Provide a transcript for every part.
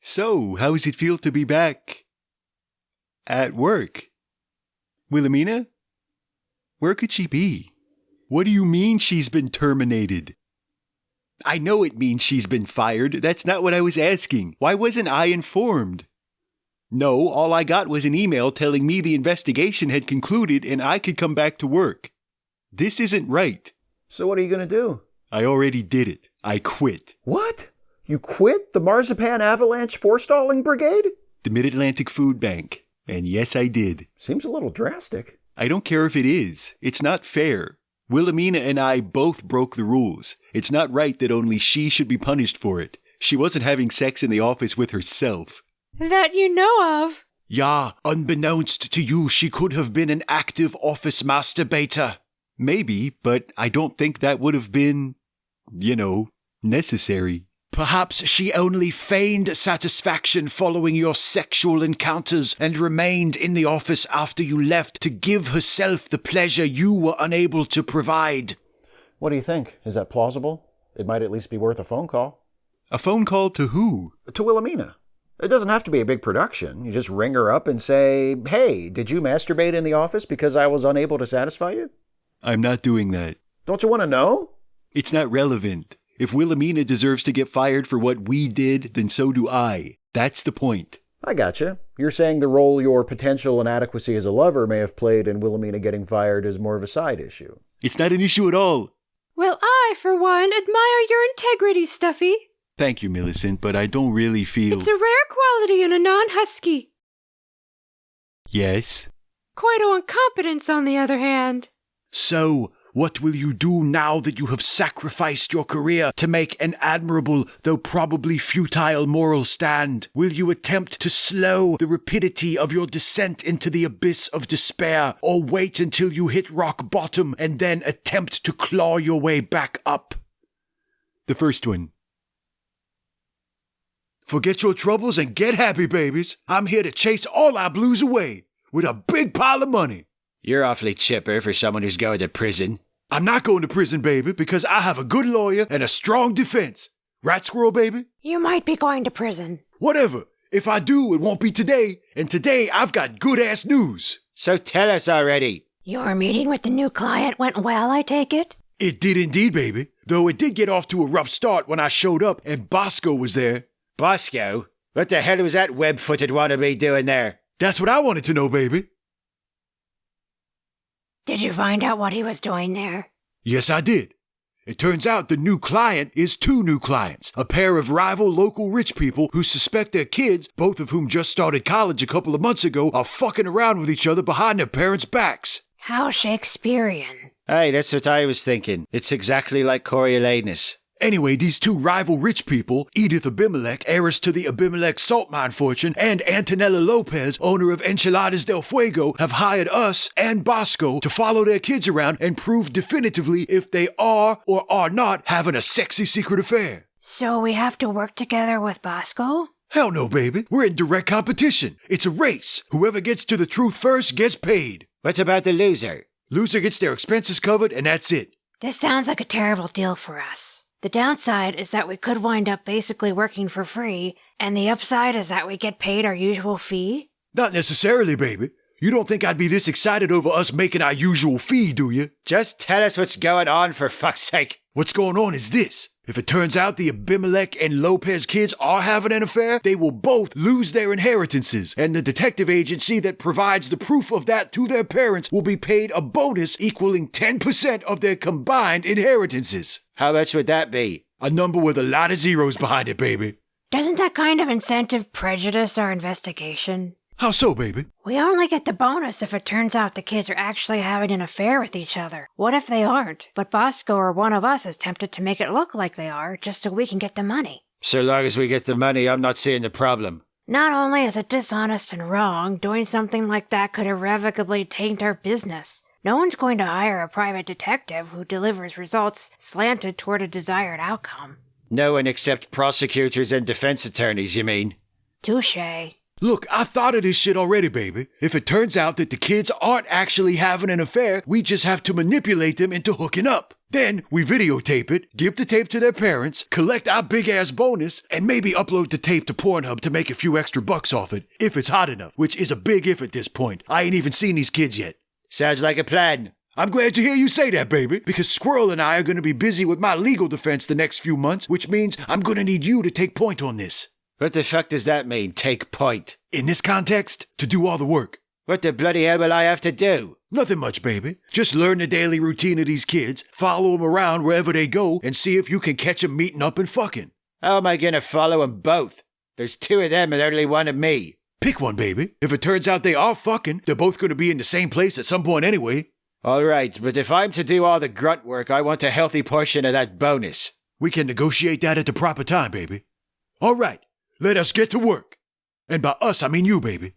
So, how does it feel to be back at work? Wilhelmina? Where could she be? What do you mean she's been terminated? I know it means she's been fired. That's not what I was asking. Why wasn't I informed? No, all I got was an email telling me the investigation had concluded and I could come back to work. This isn't right. So what are you going to do? I already did it. I quit. What? You quit the Marzipan Avalanche Forestalling Brigade? The Mid-Atlantic Food Bank. And yes, I did. Seems a little drastic. I don't care if it is. It's not fair. Wilhelmina and I both broke the rules. It's not right that only she should be punished for it. She wasn't having sex in the office with herself. That you know of. Yeah, unbeknownst to you, she could have been an active office masturbator. Maybe, but I don't think that would have been, necessary. Perhaps she only feigned satisfaction following your sexual encounters and remained in the office after you left to give herself the pleasure you were unable to provide. What do you think? Is that plausible? It might at least be worth a phone call. A phone call to who? To Wilhelmina. It doesn't have to be a big production. You just ring her up and say, "Hey, did you masturbate in the office because I was unable to satisfy you?" I'm not doing that. Don't you want to know? It's not relevant. If Wilhelmina deserves to get fired for what we did, then so do I. That's the point. I gotcha. You're saying the role your potential inadequacy as a lover may have played in Wilhelmina getting fired is more of a side issue. It's not an issue at all. Well, I, for one, admire your integrity, Stuffy. Thank you, Millicent, but I don't really feel... It's a rare quality in a non-husky. Yes? Quite a incompetence, on the other hand. So, what will you do now that you have sacrificed your career to make an admirable, though probably futile, moral stand? Will you attempt to slow the rapidity of your descent into the abyss of despair, or wait until you hit rock bottom and then attempt to claw your way back up? The first one. Forget your troubles and get happy, babies. I'm here to chase all our blues away with a big pile of money. You're awfully chipper for someone who's going to prison. I'm not going to prison, baby, because I have a good lawyer and a strong defense. Right, squirrel, baby? You might be going to prison. Whatever. If I do, it won't be today. And today, I've got good-ass news. So tell us already. Your meeting with the new client went well, I take it? It did indeed, baby. Though it did get off to a rough start when I showed up and Bosco was there. Bosco? What the hell was that web-footed wannabe doing there? That's what I wanted to know, baby. Did you find out what he was doing there? Yes, I did. It turns out the new client is two new clients, a pair of rival local rich people who suspect their kids, both of whom just started college a couple of months ago, are fucking around with each other behind their parents' backs. How Shakespearean. Hey, that's what I was thinking. It's exactly like Coriolanus. Anyway, these two rival rich people, Edith Abimelech, heiress to the Abimelech salt mine fortune, and Antonella Lopez, owner of Enchiladas del Fuego, have hired us and Bosco to follow their kids around and prove definitively if they are or are not having a sexy secret affair. So we have to work together with Bosco? Hell no, baby. We're in direct competition. It's a race. Whoever gets to the truth first gets paid. What about the loser? Loser gets their expenses covered, and that's it. This sounds like a terrible deal for us. The downside is that we could wind up basically working for free, and the upside is that we get paid our usual fee? Not necessarily, baby. You don't think I'd be this excited over us making our usual fee, do you? Just tell us what's going on, for fuck's sake. What's going on is this. If it turns out the Abimelech and Lopez kids are having an affair, they will both lose their inheritances, and the detective agency that provides the proof of that to their parents will be paid a bonus equaling 10% of their combined inheritances. How much would that be? A number with a lot of zeros behind it, baby. Doesn't that kind of incentive prejudice our investigation? How so, baby? We only get the bonus if it turns out the kids are actually having an affair with each other. What if they aren't, but Bosco or one of us is tempted to make it look like they are, just so we can get the money? So long as we get the money, I'm not seeing the problem. Not only is it dishonest and wrong, doing something like that could irrevocably taint our business. No one's going to hire a private detective who delivers results slanted toward a desired outcome. No one except prosecutors and defense attorneys, you mean? Touché. Look, I thought of this shit already, baby. If it turns out that the kids aren't actually having an affair, we just have to manipulate them into hooking up. Then we videotape it, give the tape to their parents, collect our big-ass bonus, and maybe upload the tape to Pornhub to make a few extra bucks off it, if it's hot enough, which is a big if at this point. I ain't even seen these kids yet. Sounds like a plan. I'm glad to hear you say that, baby, because Squirrel and I are going to be busy with my legal defense the next few months, which means I'm going to need you to take point on this. What the fuck does that mean, take point? In this context, to do all the work. What the bloody hell will I have to do? Nothing much, baby. Just learn the daily routine of these kids, follow them around wherever they go, and see if you can catch them meeting up and fucking. How am I gonna follow them both? There's 2 of them and only 1 of me. Pick one, baby. If it turns out they are fucking, they're both going to be in the same place at some point anyway. All right, but if I'm to do all the grunt work, I want a healthy portion of that bonus. We can negotiate that at the proper time, baby. All right, let us get to work. And by us, I mean you, baby.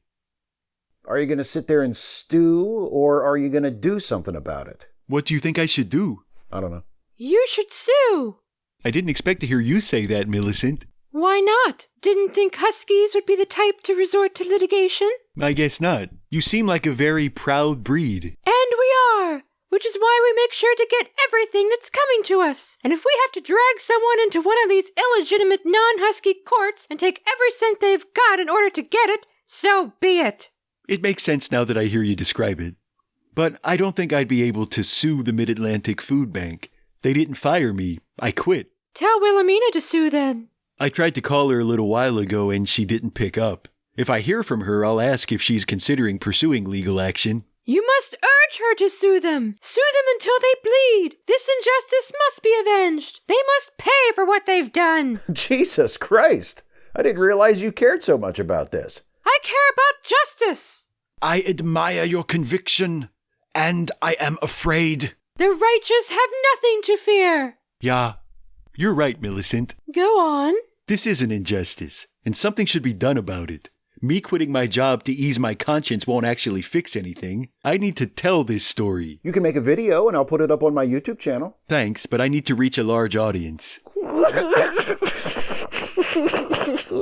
Are you going to sit there and stew, or are you going to do something about it? What do you think I should do? I don't know. You should sue. I didn't expect to hear you say that, Millicent. Why not? Didn't think Huskies would be the type to resort to litigation? I guess not. You seem like a very proud breed. And we are, which is why we make sure to get everything that's coming to us. And if we have to drag someone into one of these illegitimate non-Husky courts and take every cent they've got in order to get it, so be it. It makes sense now that I hear you describe it. But I don't think I'd be able to sue the Mid-Atlantic Food Bank. They didn't fire me. I quit. Tell Wilhelmina to sue then. I tried to call her a little while ago and she didn't pick up. If I hear from her, I'll ask if she's considering pursuing legal action. You must urge her to sue them. Sue them until they bleed. This injustice must be avenged. They must pay for what they've done. Jesus Christ! I didn't realize you cared so much about this. I care about justice. I admire your conviction, and I am afraid. The righteous have nothing to fear. Yeah, you're right, Millicent. Go on. This is an injustice, and something should be done about it. Me quitting my job to ease my conscience won't actually fix anything. I need to tell this story. You can make a video and I'll put it up on my YouTube channel. Thanks, but I need to reach a large audience.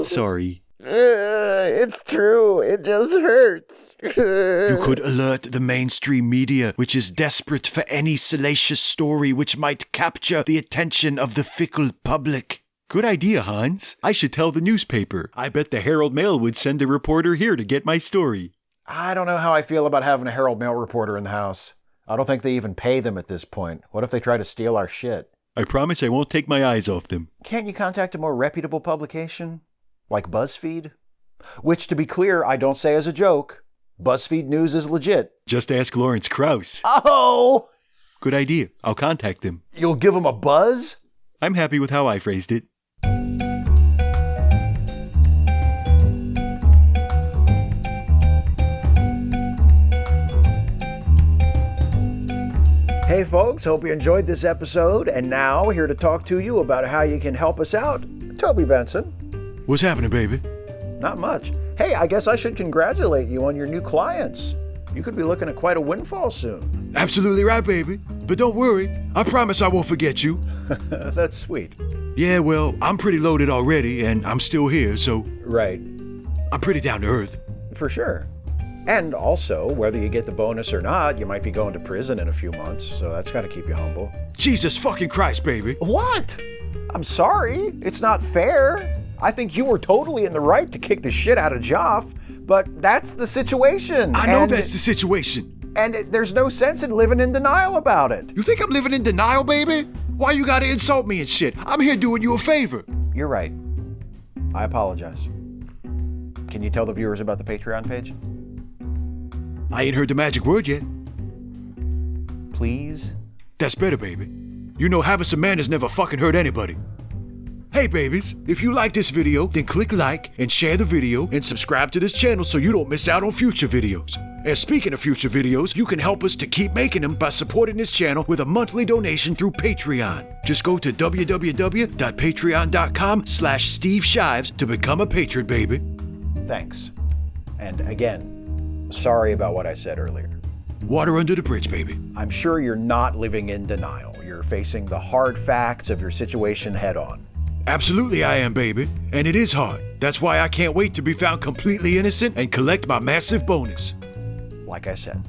Sorry. It's true. It just hurts. You could alert the mainstream media, which is desperate for any salacious story which might capture the attention of the fickle public. Good idea, Hans. I should tell the newspaper. I bet the Herald Mail would send a reporter here to get my story. I don't know how I feel about having a Herald Mail reporter in the house. I don't think they even pay them at this point. What if they try to steal our shit? I promise I won't take my eyes off them. Can't you contact a more reputable publication? Like BuzzFeed? Which, to be clear, I don't say as a joke. BuzzFeed News is legit. Just ask Lawrence Krauss. Oh! Good idea. I'll contact them. You'll give them a buzz? I'm happy with how I phrased it. Hey folks, hope you enjoyed this episode, and now here to talk to you about how you can help us out, Toby Benson. What's happening, baby? Not much. Hey, I guess I should congratulate you on your new clients. You could be looking at quite a windfall soon. Absolutely right, baby. But don't worry, I promise I won't forget you. That's sweet. Yeah, well, I'm pretty loaded already, and I'm still here, so Right. I'm pretty down to earth. For sure. And also, whether you get the bonus or not, you might be going to prison in a few months, so that's got to keep you humble. Jesus fucking Christ, baby. What? I'm sorry. It's not fair. I think you were totally in the right to kick the shit out of Joff, but that's the situation. I know that's the situation. And there's no sense in living in denial about it. You think I'm living in denial, baby? Why you gotta insult me and shit? I'm here doing you a favor. You're right. I apologize. Can you tell the viewers about the Patreon page? I ain't heard the magic word yet. Please? That's better, baby. You know having some manners never fucking hurt anybody. Hey babies, if you like this video, then click like and share the video and subscribe to this channel so you don't miss out on future videos. And speaking of future videos, you can help us to keep making them by supporting this channel with a monthly donation through Patreon. Just go to www.patreon.com/Steve Shives to become a patron, baby. Thanks. And again, sorry about what I said earlier. Water under the bridge, baby. I'm sure you're not living in denial. You're facing the hard facts of your situation head on. Absolutely I am, baby. And it is hard. That's why I can't wait to be found completely innocent and collect my massive bonus. Like I said,